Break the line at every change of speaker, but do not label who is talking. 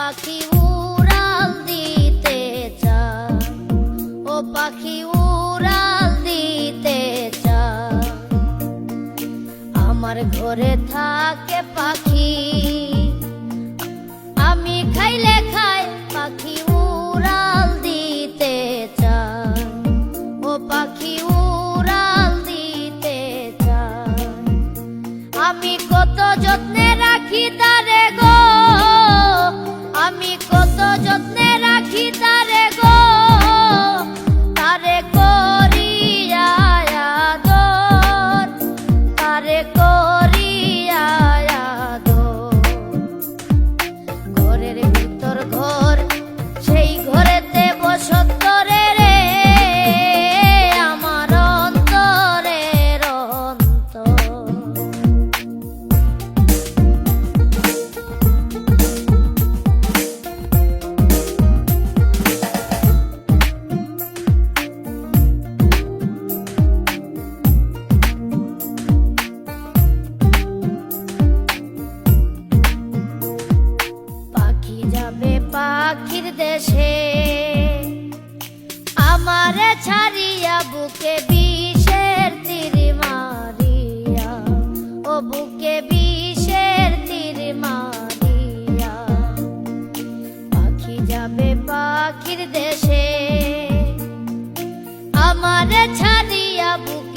পাখি উড়াল দিতে চায়, ও পাখি উড়াল দিতে চায়। আমার ঘরে থাকে পাখি, আমি খাইলে খাই, পাখি উড়াল দিতে চায়, ও পাখি উড়াল দিতে চায়। আমি কত যত্নে রাখি তারে গো, আমি কত যত্নে রাখি তারে গো, তারে করিয়া আদর, তারে করিয়া আদর। ঘরের ভিতর ঘর, সেই ঘরেতে বসত করে রে আমার অন্তরের অন্তর। পাখি যাবে পাখির দেশে, আমারে ছাড়িয়া, বুকে বিষের তীর মারিয়া, ও বুকে বিষের তীর মারিয়া। পাখি যাবে পাখির দেশে, আমারে ছাড়িয়া, বুকে